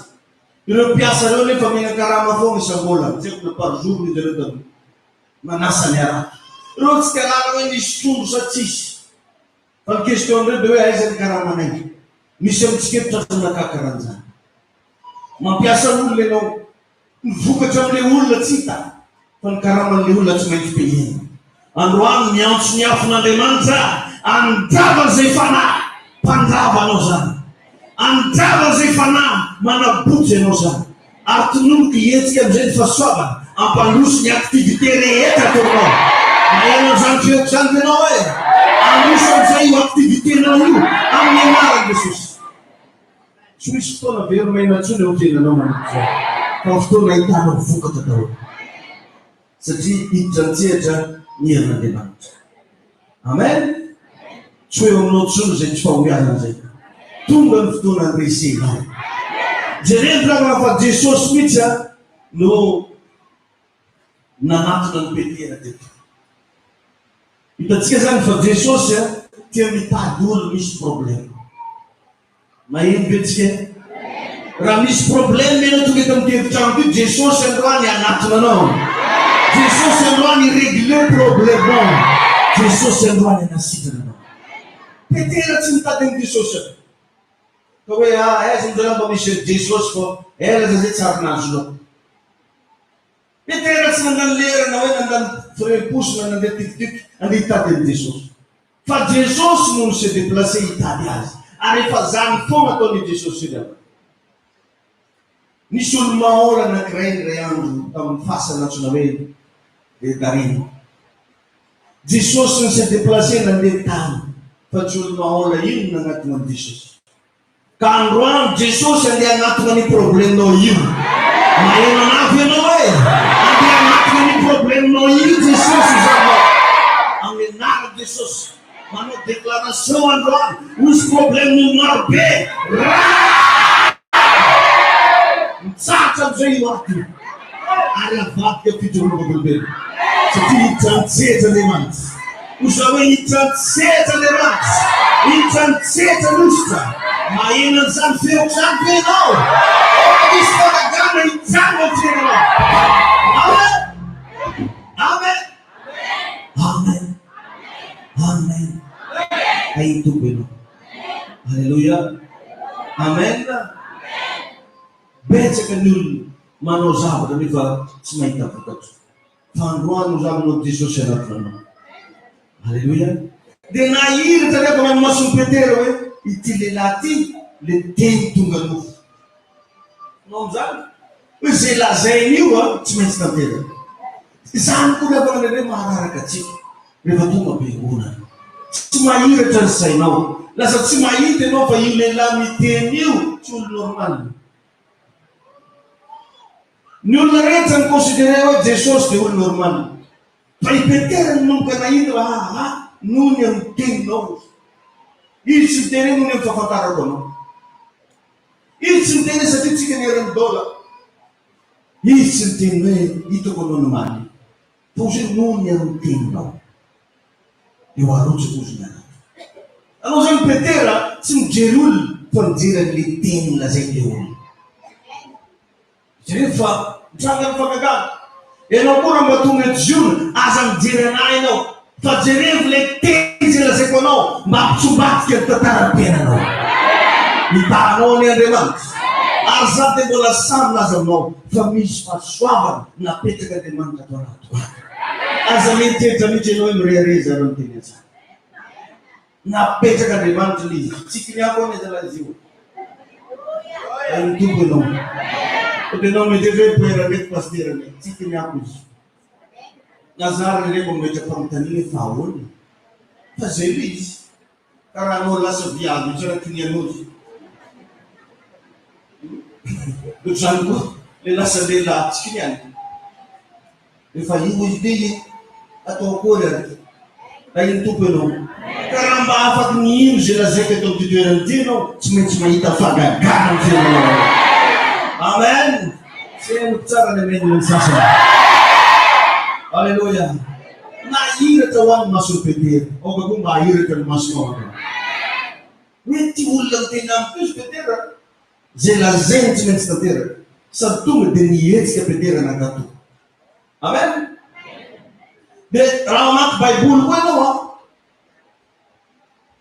Ireo mpiasa reo nefa mihinan-karama foana isam-bola. Tsy haiko na par jour izy ireo tao manasa ny arato. Ireo tsy karama hoe nisy trondro sa tsisy. Fa ny question reo dia hoe aiza ny karamanay. Misy amintsika eto mampiasa olona ianao, ny vokatra amin'ilay olona tsy hita. fa ny karaman'le olona tsy maintsy pehina. Androany miantso ny afon'Andriamanitra, andrava zay fanahy, mpandrava anao zany. Andrava zay fanahy, manabotsy ianao zany. Ary tononoky hetsika am'izay ny fahasoavana, ampandroso ny aktivité rehetra ataonao. Mahainao zany feoko zany ianao hoe androso am'izay io aktivité-nao io amin'ny anaran'i Jesosy. Tsy misy fotoana veromaina ntsony eo tenanao manao fa fotoana hitanao vokatra daholo. Satria hiditra nitsehatra ny herin'Andriamanitra. Amen. Tsy hoe aminao tsony zay tsy fahoiazana zay. Tonga ny fotoana andresenao. Jerevina fa Jesosy mihitsy no nanatona ny Petera teto. Hitantsika zany fa Jesosy tia mitady olo misy problème. Maheno betsika. Raha misy problème ianao tonga eto amin'ny efitrano ity, Jesosy androany anatona anao. Jesosy androany régler problème. Jesosy androany anasitrana anao. Petera tsy mitady amin'ny Jesosy. Ka hoe aiza mizala mba misy Jesosy fa ela zay tsarinazonao. Petera tsy nandany lerana hoe nandany frem-posina nandeha tikitiky andeha hitady amin'ny Jesosy. Fa Jesosy no s'est déplacé hitady azy. Ary efa zany foana ataon'ny Jesosy iny. Nisy olo mahôla anankiray ny ray andro tamin'ny fasana antsona hoe Darina. Jesosy no s'est déplacé nandeha tany, fa tsy olo mahôla ino nanatona amin'ny Jesosy. Ka androany Jesosy andeha anatona ny problème-nao io. Maheno anavy ianao hoe andeha anatona ny problème-nao io Jesosy zany. Amin'ny anarana Jesosy manao déclaration androany, misy problème maro be. Mitsatra am'izay io aty. Ary avadika fitorovam-bolombelona. Satria hitrantsehatra Andriamanitra. Oza hoe hitrantsehatra Andriamanitra. Hitrantsehatra nositra. Maheno an'izany feoko zany be ianao. Misy fanagana hitsanga fiainanao. Amen. Amen. Amen. Amen. Ay tompo ianao. Halleluja. Amen. Betsaka ny olona manao zavatra nefa tsy mahita vokatra. Fa androany no zavinao Jesosy anatinanao. Halleluja. Dia nahiratra nefa manomasony Petera hoe ity lehilahy ty le teny tonga nofo. Nao am'zany hoe zay lazainy io tsy maintsy tantera. Zany koa nefa nandre mahararaka atsika rehefa tonga am-piangonana. Tsy mahiratra ny sainao. Lasa tsy mahita ianao fa io lehilahy miteny io tsy olo normal. Ny olona rehetra ny considéré hoe Jesosy dia olo normal. Fa i Petera ny nomboka nahita noho ny amin'ny teninao. Izy tsy miteny noho ny amin'ny fahafantarako anao. Izy tsy miteny satria tsika ny eran-dola. Izy tsy miteny hoe hitako anao nomaly. Fa ozy noho ny amin'ny teninao. Eo arotsako ozy ny anaty. Anao zany Petera tsy mijery olona fa mijery an'le teny lazain'le olona. Rehefa mitranga ny fagagana, ianao koa raha mba tonga eto ziona, aza mijery anahy ianao. Fa jerevy le teny zay lazaiko anao mba hampitsombatika ny tantaram-piainanao. Mitaranao ny Andriamanitra. Ary zany dia mbola samy laza aminao fa misy fahasoavana napetraka Andriamanitra ato anaty. Aza mieritreritra mihitsy ianao hoe mirehireza raha miteny azy. Napetraka Andriamanitra le izy. Tsikiny ako any zalahy izy io. Ay mitombo ianao. Ianao mety hoe poera mety pasteur mety tsikiny ako izy. Nazary rehefa metra-pamitaniana fa ahoana. Fa zay le izy. Karaha anao lasa viavy itsy raha kinianao izy. Zany koa le lasa lehilahy tsy kiniany. Rehefa io izy be atao akory ary. Raha iny tompo ianao. Karaha mba afaky nino zay lazaiko atao ty toerana ty ianao tsy maintsy mahita fagagana ny fiainanao. Amen. Sehemu tsara ny meny ny sasany. Halleluja. Nahiratra ho an'ny masony Petera. Oka koa mba ahiratra ny masonao. Hoe ty olona miteny amin'ny Krisy Petera. Zay lazainy tsy maintsy tanteraka. Sady tonga dia nihetsika Petera nakato. Amen. Dia raha anaty Baiboly koa ianao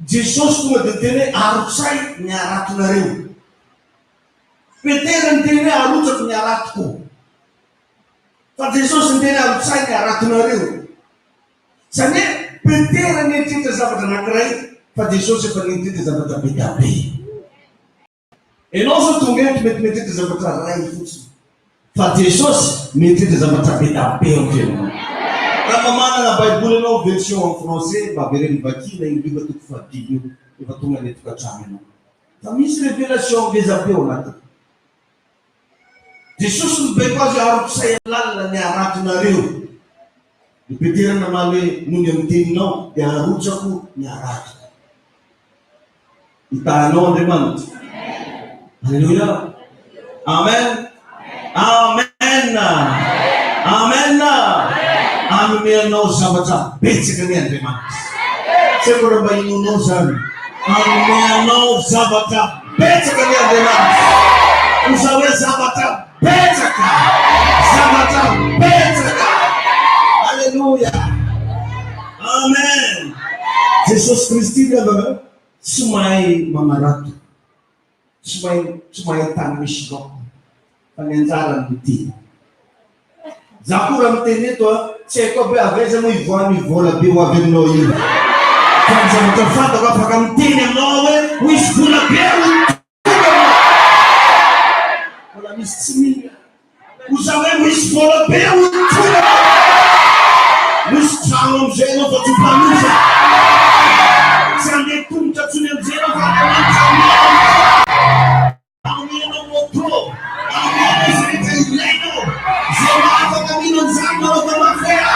Jesosy tonga dia teny hoe arotsay ny aratonareo. Petera ny teny hoe arotsako ny aratoko. Fa Jesosy ny tena arosainy aratonareo. Satria Petera nitritra zavatra anankiray, fa Jesosy efa nitritra zavatra be dia be. Ianao zao tonga eto mety mitritra zavatra ray fotsiny, fa Jesosy mitritra zavatra be dia be ao fiainanao. Raha manana Baiboly ianao version en français, babereny vakina iny liva toko fadimy io, efa tonga ny tokantrano ianao. Fa misy révélation ngeza be ao anatiny. Jesosy mibaiko azy arotosay lalina ny aratonareo. Ny Petera namaly noho ny amin'ny teninao dia arotsako ny aratoko. Hitanao Andriamanitra. Halleluja. Amen. Amen. Amen. Anomeanao zavatra betsaka ny Andriamanitra. Tsy mora mba inonao zany. Anomeanao zavatra betsaka ny Andriamanitra. Usa hoe zavatra betsaka. Zavatra betsaka. Halleluja. Amen. Jesosy Kristy dia tsy mahay mamarato. Tsy mahay tany misy loko. Fa ny anjara ny teny. Zakura miteny eto tsy haiko be aveza moa ivoany vola be ho avy aminao io. Fa ny zavatra fantako afaka miteny aminao hoe misy vola be wala misy tsy mila. Usa hoe misy vola be misy trano amizay anao fa tsy mpanosa. Tsy andeha tongotra tsony amizay anao fa aminao moto. Aminao izy rehetra ilainao. Zay maafaka mino an'izany manao fa mafea.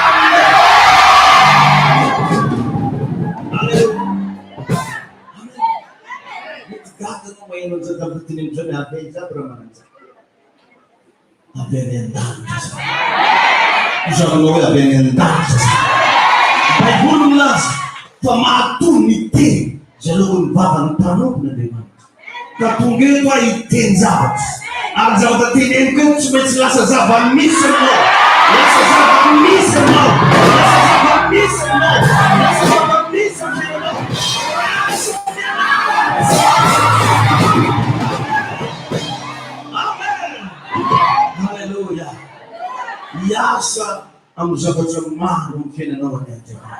Mety gata anao maheno an'izay tavatiny amizay ny avy izany raha mananjay. Avy any an-danitra zany. Usavanao hoe avy any an-danitra zany. Baiboly milaza fa mahatoy ny teny zay alohan'ny vavany mpanompona Andriamanitra. Ka tonga eto aho hiteny zavatra. Ary zavatra teneniko eto tsy maintsy lasa zava-misy anao. Lasa zava-misy anao. Lasa zava-misy anao. Lasa zava-misy anao. Amen. Halleluja. Iasa amin'ny zavatra maro amin'ny fiainanao any Andriamanitra.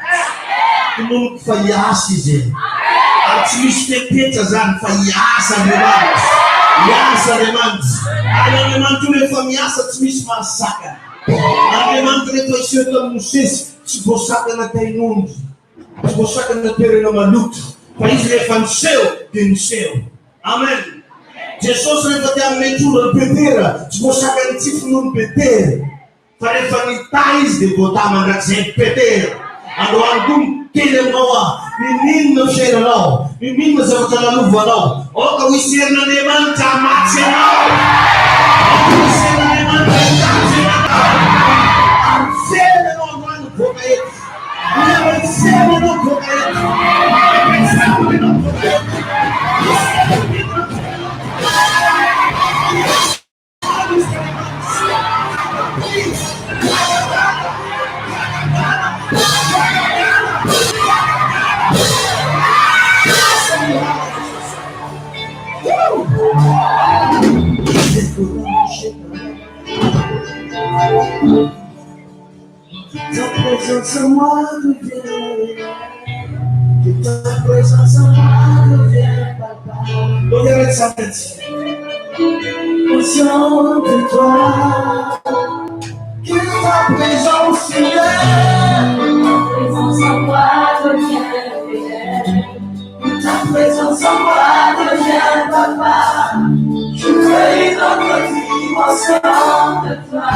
Tomonoko fa iasa izy. Ary tsy misy fepetra zany fa iasa Andriamanitra. Iasa Andriamanitra. Ary Andriamanitra rehefa miasa tsy misy mahasakana. Andriamanitra rehefa iseho tamin'ny Mosesy tsy voasakana tain'ondry. Tsy voasakana toerana maloto. Fa izy rehefa niseho dia niseho. Amen. Jesosy rehefa te amin'ny tondra Petera tsy voasakana tsy finoany Petera. Fa rehefa nitay izy dia voata mandrakizay Petera. Androany koa miteny aminao aho, mininona fiainanao, mininona zavatra lalovanao. Oka ho iserina Andriamanitra hamatsy anao. Oka ho iserina Andriamanitra hitatsy anao. Ary fena anao androany voaka eto. Ary fena anao voaka eto. Ary fena anao voaka eto. Ta presença move, que ta presença move, papá. Olha essa gente. Au sein de toi, que ta présence vienne. Ta présence en moi devient papa. Je veux notre dimension de toi.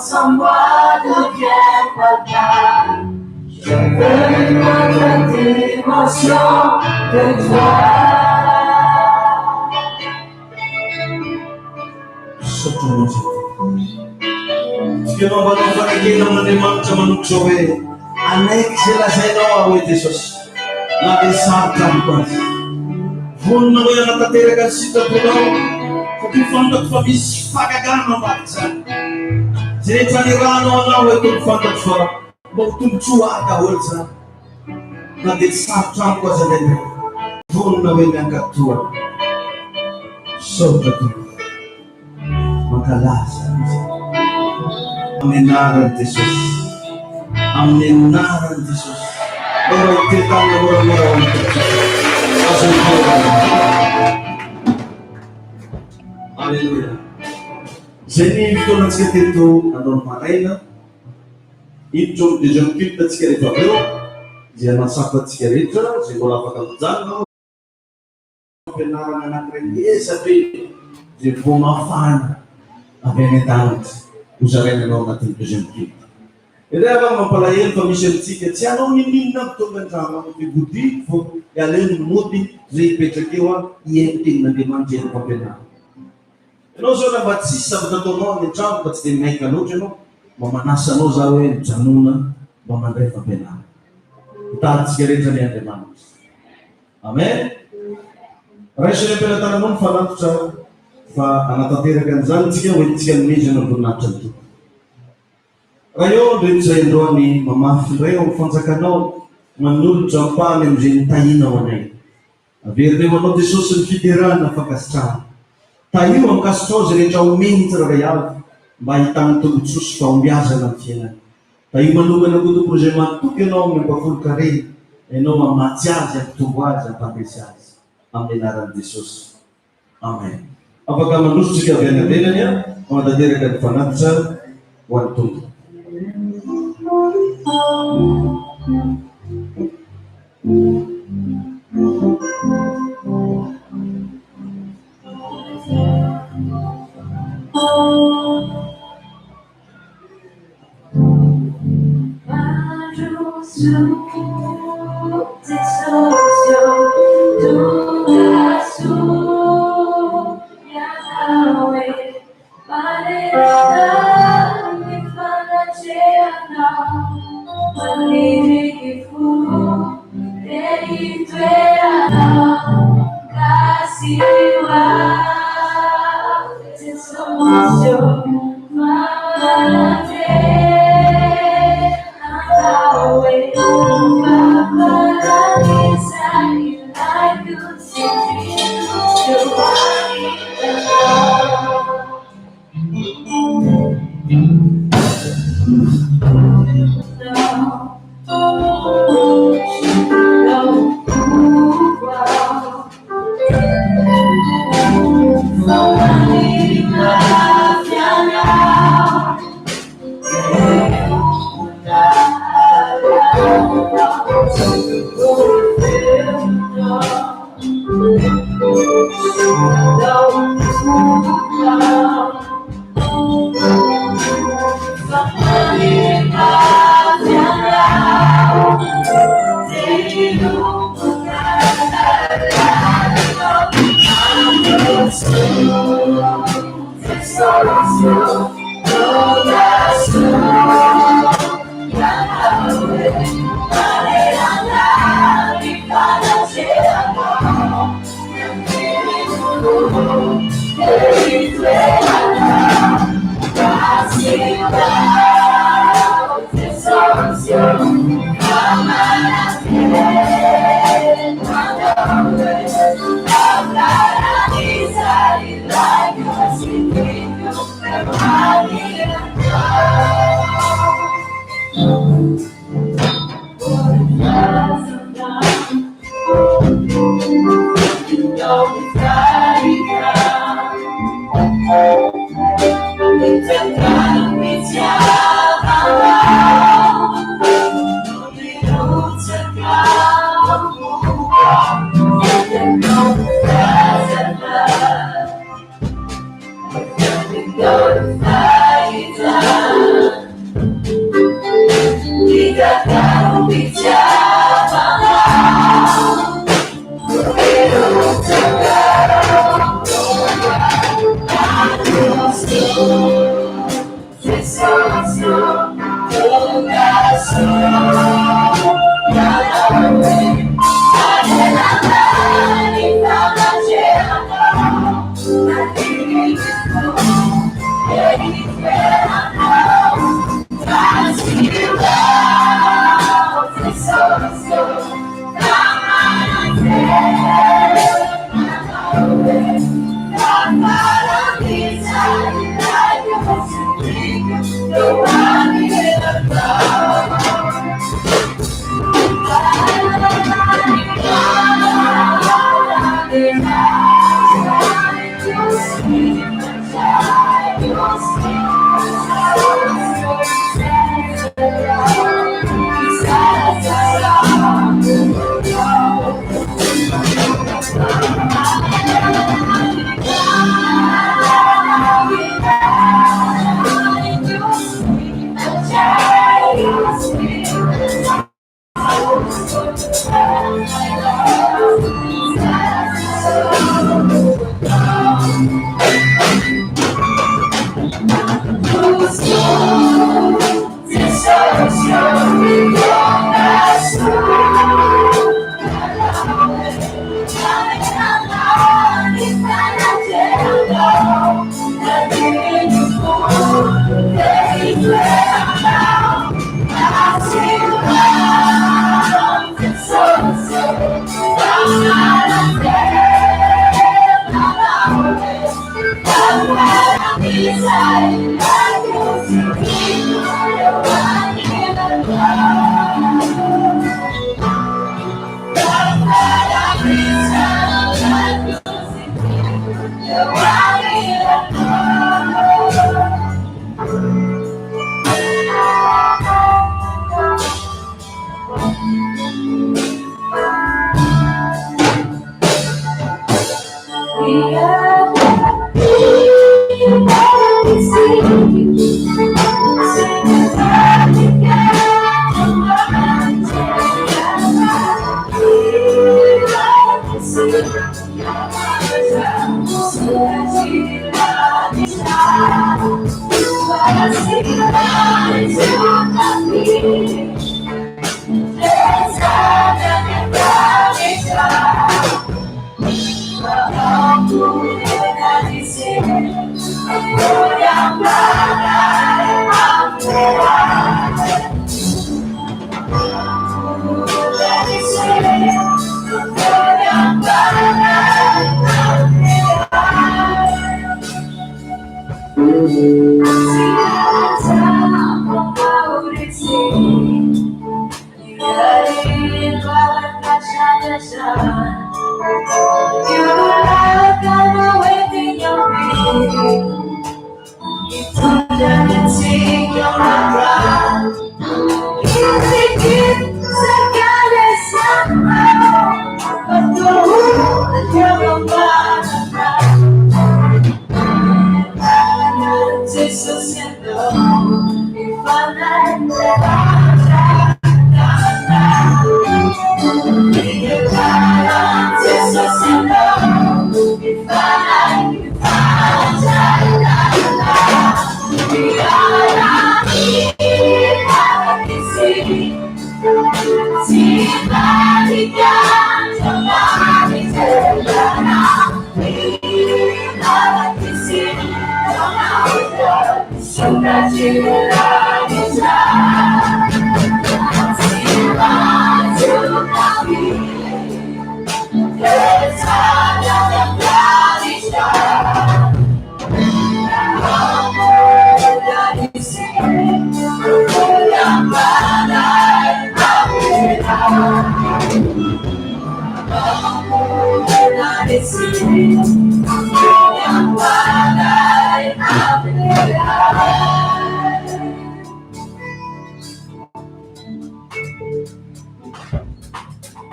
Sans moi ne vient pas là. Je veux une autre dimension de toi. Amenaran Jesus. Amenaran Jesus. Orang kita orang-orang Haleluya. Jadi itu nanti itu anon marina. Itu dijemput sekali Fabio. Dia masak sekali itu. Dia bola pakai jangan. Benar anak rendah tapi dia cuma fan. Apa yang tahu? Usahakan yang orang itu dijemput. Jadi abang mempelajari commission tiket. Siapa yang minat tu bencana itu budi, yang lain mudi, jadi pekerjaan yang tinggal di mana pembina. Nós ora batista betul no então batista meka no jeno mamanasa no zawe januna mamandre papena ta tsigere jania de manos amen raisha pela tanamon falam sa fa anatatira kan zantiga witian meja no dunatan tu rayo de zaindoni mama rayo fonzakano manul jampa nem jintayina wanai verde wono de sosul fiderana fakastra tayo ang kastos rin siya umintra real by tanto sus pambiasa ng fiena tayo manugan ang gusto projeman tu que não me bafulcare e não mamatsiar sa tuwa sa pambiasas ang dinaran Jesus amen apakah manusia bena-bena niya mga dadirikan panatsa wantung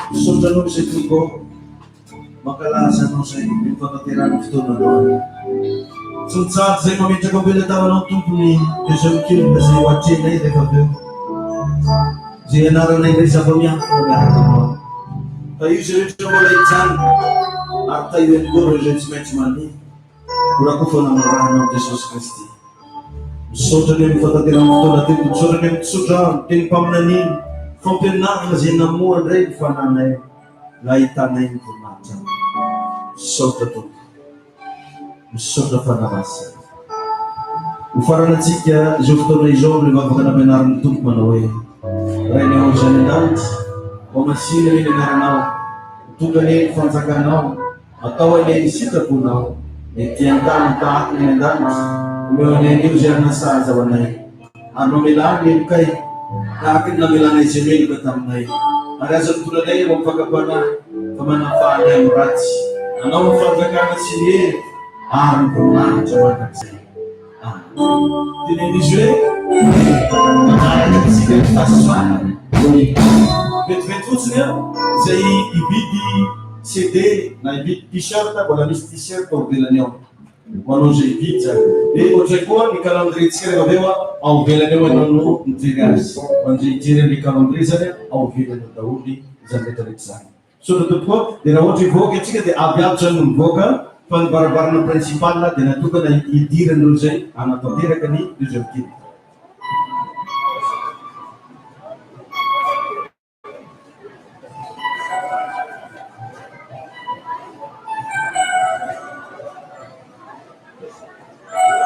Sundan sa ko, makalasan mo sa yung pagkatiran ito na doon. Sundsat sa mga medyo kabilatawa ng tungkol Yusuf Kim na sa iwatsin na ito kapil. Siya naroon na yung sa pamilya, mag-aaral mo. Tayo siya rin mo lang dyan, at tayo yung guru yung match money. Kura ko po ng marahan ng Jesus Christi. Sundan yung pagkatiran ito natin, sundan yung sudan, ting pamnanin, Fompenang zinamuan rin fananay laitana yung kumatan. Sota to. Sota fanabasa. Ufara na tsikia, jufto na ijon, libaba ka na menaran tump manaway. Rai ni ho janinant, o masina ni naranaw. Tuga ni fansakanaw, atawa ni isita punaw. Itiyantan, taat ni nandans, umiwa ni hindi usiyan na sa azawanay. Ano milagin kay akin na bilang ay simil katamnay. Arazan ko na dahil magpagkabana kamanapaan na yung rats. Ano magpagkakana simil? Aram ko na sa mga katsay. Tinidiswe? Makaran na kasi tasman. Bet-bet-bet niya sa ibidi CD na ibid t-shirt na wala nis t-shirt o bilan niyo. Mano sa ibid sa Očekujem i kalendric kere vewa, a u veleneva nonu ntigas. Onde tira di kalendrizane, a u veleneva daudi zangetalitsa. So the put, the Rawoji Voga, the Abiachan Voga, Pan Barbarno Principal, the Natuka, and Idira Nuse, and Atodira Kani, the Jokit.